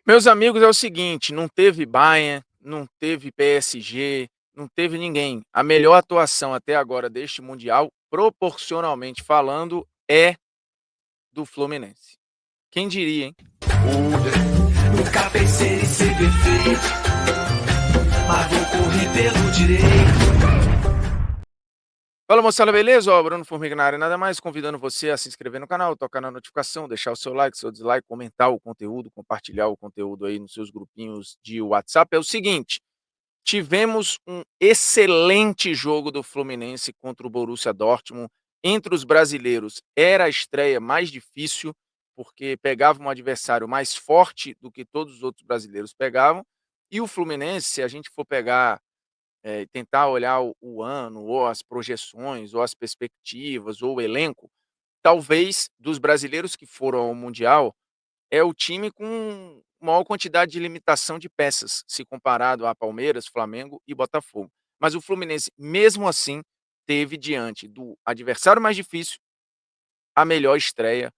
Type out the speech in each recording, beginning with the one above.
Meus amigos, é o seguinte, não teve Bayern, não teve PSG, não teve ninguém. A melhor atuação até agora deste mundial, proporcionalmente falando, é do Fluminense. Quem diria, hein? Nunca pensei em ser perfeito, mas vou correr pelo direito. Fala moçada, beleza? Ó, Bruno Formiga na área, nada mais convidando você a se inscrever no canal, tocar na notificação, deixar o seu like, seu dislike, comentar o conteúdo, compartilhar o conteúdo aí nos seus grupinhos de WhatsApp. É o seguinte, tivemos um excelente jogo do Fluminense contra o Borussia Dortmund. Entre os brasileiros, era a estreia mais difícil, porque pegava um adversário mais forte do que todos os outros brasileiros pegavam. E o Fluminense, se a gente for pegar, tentar olhar o ano, ou as projeções, ou as perspectivas, ou o elenco, talvez dos brasileiros que foram ao Mundial, é o time com maior quantidade de limitação de peças, se comparado a Palmeiras, Flamengo e Botafogo. Mas o Fluminense, mesmo assim, teve diante do adversário mais difícil, a melhor estreia,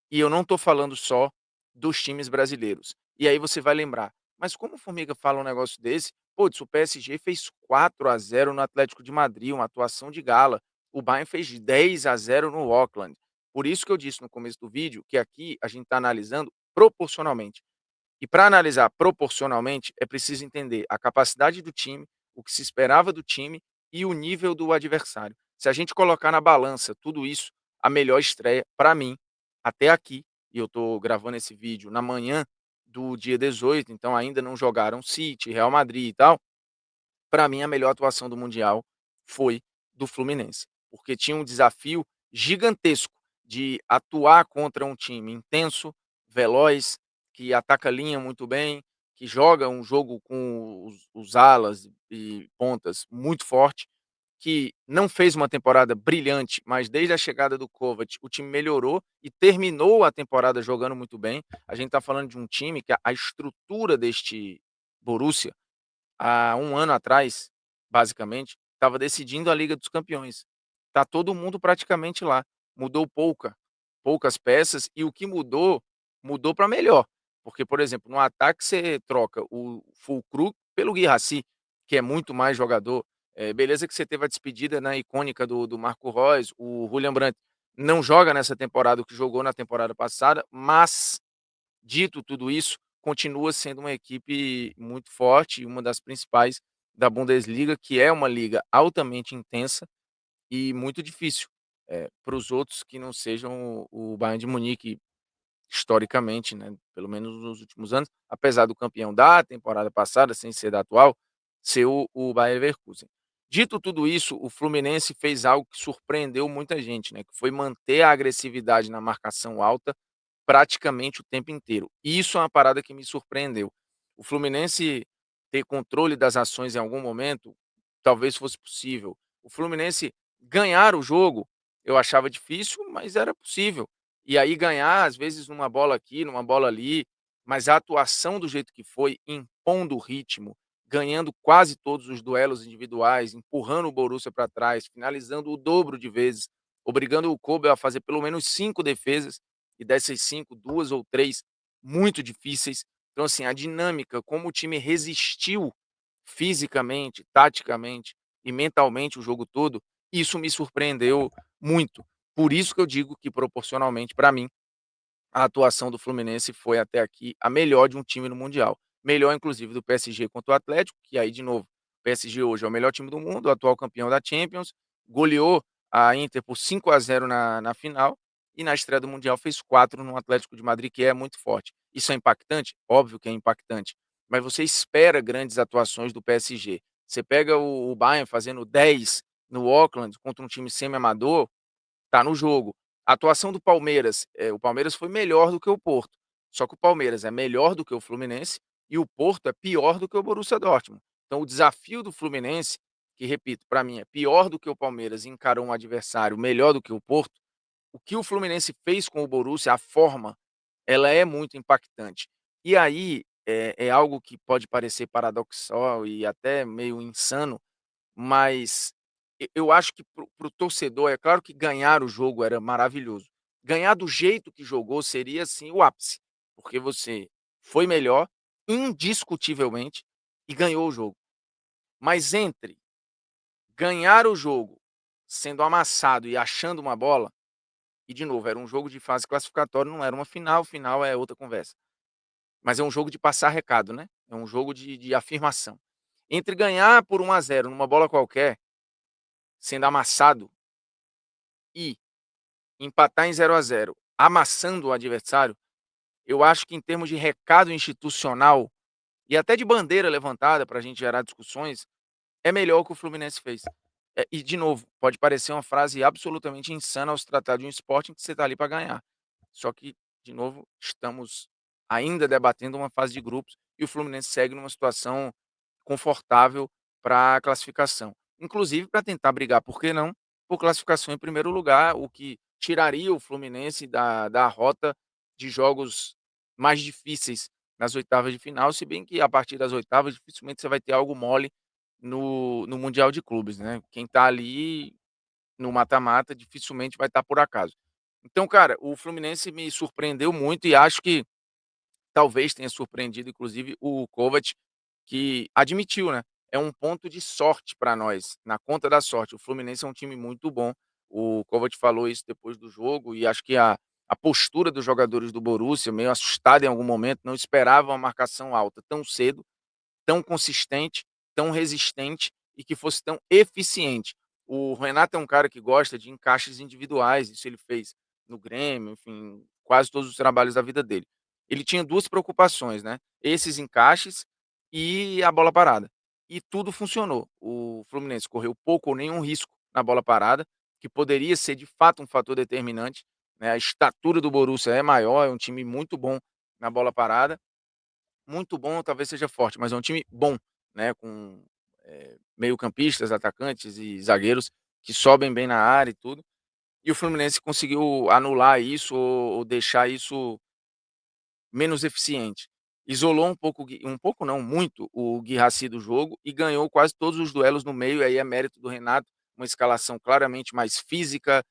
e eu não estou falando só dos times brasileiros. E aí você vai lembrar, mas como o Formiga fala um negócio desse? Putz, o PSG fez 4-0 no Atlético de Madrid, uma atuação de gala. O Bayern fez 10-0 no Auckland. Por isso que eu disse no começo do vídeo que aqui a gente está analisando proporcionalmente. E para analisar proporcionalmente, é preciso entender a capacidade do time, o que se esperava do time e o nível do adversário. Se a gente colocar na balança tudo isso, a melhor estreia, para mim, até aqui, e eu estou gravando esse vídeo na manhã do dia 18, então ainda não jogaram City, Real Madrid e tal. Para mim, a melhor atuação do Mundial foi do Fluminense, porque tinha um desafio gigantesco de atuar contra um time intenso, veloz, que ataca a linha muito bem, que joga um jogo com os alas e pontas muito forte, que não fez uma temporada brilhante, mas desde a chegada do Kovac o time melhorou e terminou a temporada jogando muito bem. A gente está falando de um time que a estrutura deste Borussia há um ano atrás, basicamente, estava decidindo a Liga dos Campeões. Tá todo mundo praticamente lá. Mudou poucas peças e o que mudou, mudou para melhor. Porque, por exemplo, no ataque você troca o Füllkrug pelo Guirassy, que é muito mais jogador. Beleza que você teve a despedida, né, icônica do Marco Reus, o Julian Brandt não joga nessa temporada o que jogou na temporada passada, mas dito tudo isso, continua sendo uma equipe muito forte e uma das principais da Bundesliga, que é uma liga altamente intensa e muito difícil, para os outros que não sejam o Bayern de Munique, historicamente, né, pelo menos nos últimos anos, apesar do campeão da temporada passada, sem ser da atual, ser o Bayer Leverkusen. Dito tudo isso, o Fluminense fez algo que surpreendeu muita gente, né, que foi manter a agressividade na marcação alta praticamente o tempo inteiro. E isso é uma parada que me surpreendeu. O Fluminense ter controle das ações em algum momento, talvez fosse possível. O Fluminense ganhar o jogo, eu achava difícil, mas era possível. E aí ganhar, às vezes, numa bola aqui, numa bola ali, mas a atuação do jeito que foi, impondo o ritmo, ganhando quase todos os duelos individuais, empurrando o Borussia para trás, finalizando o dobro de vezes, obrigando o Kobe a fazer pelo menos 5 defesas, e dessas 5, 2 ou 3 muito difíceis. Então, assim, a dinâmica, como o time resistiu fisicamente, taticamente e mentalmente o jogo todo, isso me surpreendeu muito. Por isso que eu digo que proporcionalmente, para mim, a atuação do Fluminense foi até aqui a melhor de um time no mundial. Melhor inclusive do PSG contra o Atlético, que aí de novo, o PSG hoje é o melhor time do mundo, o atual campeão da Champions, goleou a Inter por 5-0 na final e na estreia do mundial fez 4 no Atlético de Madrid, que é muito forte. Isso é impactante? Óbvio que é impactante, mas você espera grandes atuações do PSG. Você pega o Bayern fazendo 10 no Auckland contra um time semi-amador, tá no jogo. A atuação do Palmeiras, o Palmeiras foi melhor do que o Porto, só que o Palmeiras é melhor do que o Fluminense e o Porto é pior do que o Borussia Dortmund. Então o desafio do Fluminense, que repito, para mim é pior do que o Palmeiras e encarou um adversário melhor do que o Porto, o que o Fluminense fez com o Borussia, a forma, ela é muito impactante. E aí, é algo que pode parecer paradoxal e até meio insano, mas eu acho que para o torcedor, é claro que ganhar o jogo era maravilhoso. Ganhar do jeito que jogou seria, assim, o ápice, porque você foi melhor, indiscutivelmente, e ganhou o jogo. Mas entre ganhar o jogo sendo amassado e achando uma bola, e de novo, era um jogo de fase classificatória, não era uma final, final é outra conversa. Mas é um jogo de passar recado, né, é um jogo de afirmação. Entre ganhar por 1-0 numa bola qualquer, sendo amassado, e empatar em 0-0 amassando o adversário, eu acho que em termos de recado institucional, e até de bandeira levantada para a gente gerar discussões, é melhor o que o Fluminense fez. E de novo, pode parecer uma frase absolutamente insana ao se tratar de um esporte em que você está ali para ganhar. Só que, de novo, estamos ainda debatendo uma fase de grupos e o Fluminense segue numa situação confortável para a classificação. Inclusive para tentar brigar, por que não, por classificação em primeiro lugar, o que tiraria o Fluminense da rota de jogos mais difíceis nas oitavas de final, se bem que a partir das oitavas dificilmente você vai ter algo mole no mundial de clubes, né. Quem está ali no mata-mata dificilmente vai estar por acaso. Então, cara, o Fluminense me surpreendeu muito e acho que talvez tenha surpreendido inclusive o Kovac, que admitiu, né, é um ponto de sorte para nós, na conta da sorte. O Fluminense é um time muito bom, o Kovac falou isso depois do jogo e acho que a postura dos jogadores do Borussia, meio assustada em algum momento, não esperavam uma marcação alta tão cedo, tão consistente, tão resistente e que fosse tão eficiente. O Renato é um cara que gosta de encaixes individuais, isso ele fez no Grêmio, enfim, quase todos os trabalhos da vida dele. Ele tinha 2 preocupações, né, esses encaixes e a bola parada. E tudo funcionou. O Fluminense correu pouco ou nenhum risco na bola parada, que poderia ser de fato um fator determinante, né, a estatura do Borussia é maior, é um time muito bom na bola parada, muito bom talvez seja forte, mas é um time bom, né, com, meio-campistas, atacantes e zagueiros que sobem bem na área e tudo. E o Fluminense conseguiu anular isso ou deixar isso menos eficiente. Isolou um pouco um pouco não, muito o Guirassy do jogo e ganhou quase todos os duelos no meio, aí é mérito do Renato, uma escalação claramente mais física,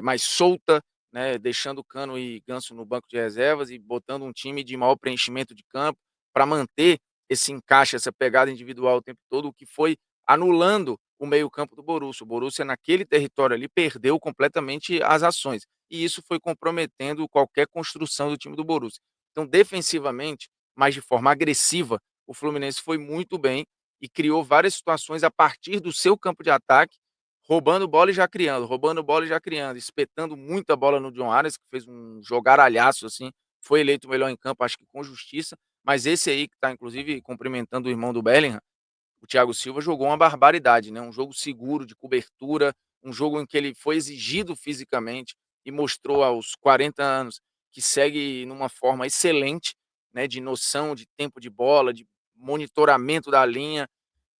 mais solta, né, deixando Cano e Ganso no banco de reservas e botando um time de maior preenchimento de campo, para manter esse encaixe, essa pegada individual o tempo todo, o que foi anulando o meio-campo do Borussia. O Borussia naquele território ali perdeu completamente as ações, e isso foi comprometendo qualquer construção do time do Borussia. Então, defensivamente, mas de forma agressiva, o Fluminense foi muito bem e criou várias situações a partir do seu campo de ataque, roubando bola e já criando, roubando bola e já criando, espetando muita bola no John Arias, que fez um jogaralhaço, assim, foi eleito o melhor em campo, acho que com justiça, mas esse aí que está inclusive cumprimentando o irmão do Bellingham, o Thiago Silva jogou uma barbaridade, né, um jogo seguro, de cobertura, um jogo em que ele foi exigido fisicamente e mostrou aos 40 anos que segue numa forma excelente, né, de noção de tempo de bola, de monitoramento da linha.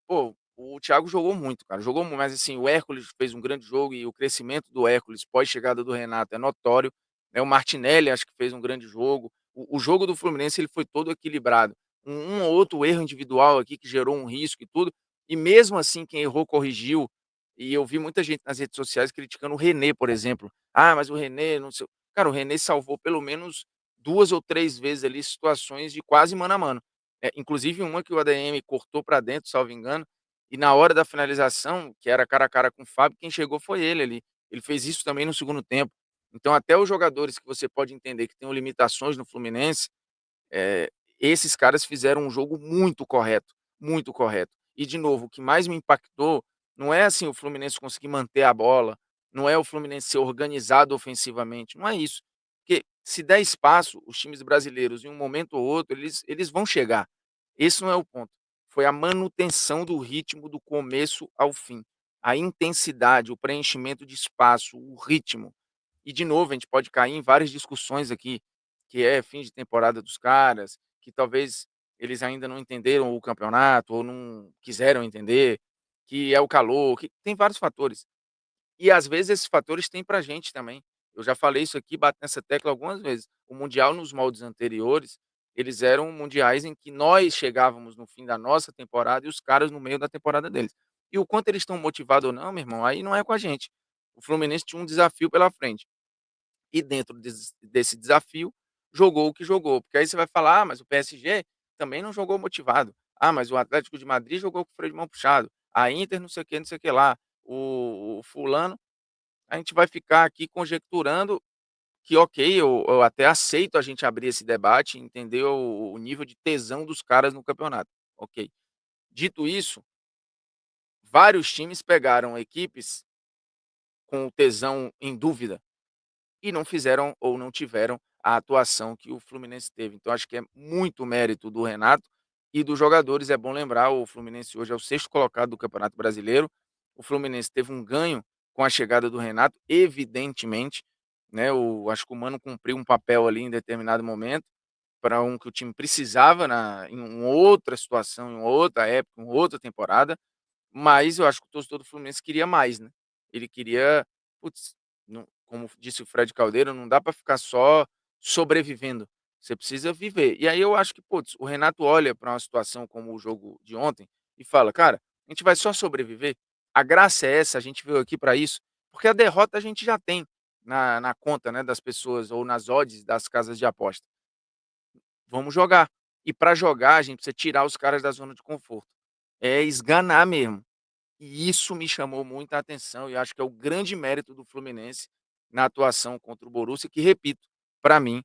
Pô, o Thiago jogou muito, cara, jogou muito, mas assim, o Hércules fez um grande jogo e o crescimento do Hércules pós chegada do Renato é notório, né, o Martinelli acho que fez um grande jogo. O jogo do Fluminense ele foi todo equilibrado, um ou outro erro individual aqui que gerou um risco e tudo, e mesmo assim quem errou corrigiu, e eu vi muita gente nas redes sociais criticando o René, por exemplo. "Ah, mas o René não sei", cara, o René salvou pelo menos 2 ou 3 vezes ali situações de quase mano a mano. Inclusive uma que o ADM cortou para dentro, salvo engano, e na hora da finalização, que era cara a cara com o Fábio, quem chegou foi ele ali. Ele fez isso também no segundo tempo. Então até os jogadores que você pode entender que tenham limitações no Fluminense, esses caras fizeram um jogo muito correto, muito correto. E de novo, o que mais me impactou, não é assim o Fluminense conseguir manter a bola, não é o Fluminense ser organizado ofensivamente, não é isso. Porque se der espaço, os times brasileiros em um momento ou outro, eles vão chegar. Esse não é o ponto. Foi a manutenção do ritmo do começo ao fim. A intensidade, o preenchimento de espaço, o ritmo. E de novo, a gente pode cair em várias discussões aqui, que é fim de temporada dos caras, que talvez eles ainda não entenderam o campeonato ou não quiseram entender, que é o calor, que tem vários fatores. E às vezes esses fatores têm pra gente também. Eu já falei isso aqui, bato nessa tecla algumas vezes. O mundial nos moldes anteriores, eles eram mundiais em que nós chegávamos no fim da nossa temporada e os caras no meio da temporada deles. E o quanto eles estão motivados ou não, meu irmão, aí não é com a gente. O Fluminense tinha um desafio pela frente. E dentro desse desafio, jogou o que jogou. Porque aí você vai falar: "Ah, mas o PSG também não jogou motivado. Ah, mas o Atlético de Madrid jogou com o freio de mão puxado, a Inter não sei o que lá, o fulano, a gente vai ficar aqui conjecturando que ok, eu até aceito a gente abrir esse debate, entender o nível de tesão dos caras no campeonato, ok. Dito isso, vários times pegaram equipes com o tesão em dúvida e não fizeram ou não tiveram a atuação que o Fluminense teve. Então acho que é muito mérito do Renato e dos jogadores. É bom lembrar, o Fluminense hoje é o sexto colocado do Campeonato Brasileiro. O Fluminense teve um ganho com a chegada do Renato, evidentemente, né, acho que o Mano cumpriu um papel ali em determinado momento, para um que o time precisava em uma outra situação, em uma outra época, em uma outra temporada. Mas eu acho que o torcedor do Fluminense queria mais, né. Ele queria, putz, não, como disse o Fred Caldeira, não dá para ficar só sobrevivendo, você precisa viver. E aí eu acho que, putz, o Renato olha para uma situação como o jogo de ontem e fala: "Cara, a gente vai só sobreviver? A graça é essa, a gente veio aqui para isso?". Porque a derrota a gente já tem na conta, né, das pessoas ou nas odds das casas de aposta. Vamos jogar. E para jogar a gente precisa tirar os caras da zona de conforto. É esganar mesmo. E isso me chamou muita atenção e acho que é o grande mérito do Fluminense na atuação contra o Borussia, que repito, para mim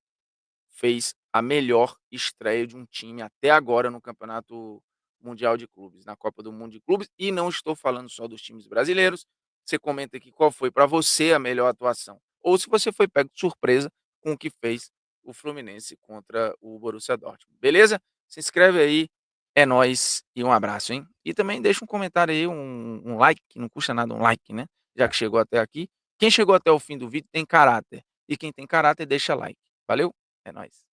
fez a melhor estreia de um time até agora no Campeonato Mundial de Clubes, na Copa do Mundo de Clubes, e não estou falando só dos times brasileiros. Você comenta aqui qual foi para você a melhor atuação, ou se você foi pego de surpresa com o que fez o Fluminense contra o Borussia Dortmund. Beleza? Se inscreve aí, é nóis e um abraço, hein? E também deixa um comentário aí, um like, que não custa nada um like, né? Já que chegou até aqui. Quem chegou até o fim do vídeo tem caráter. E quem tem caráter deixa like. Valeu? É nóis.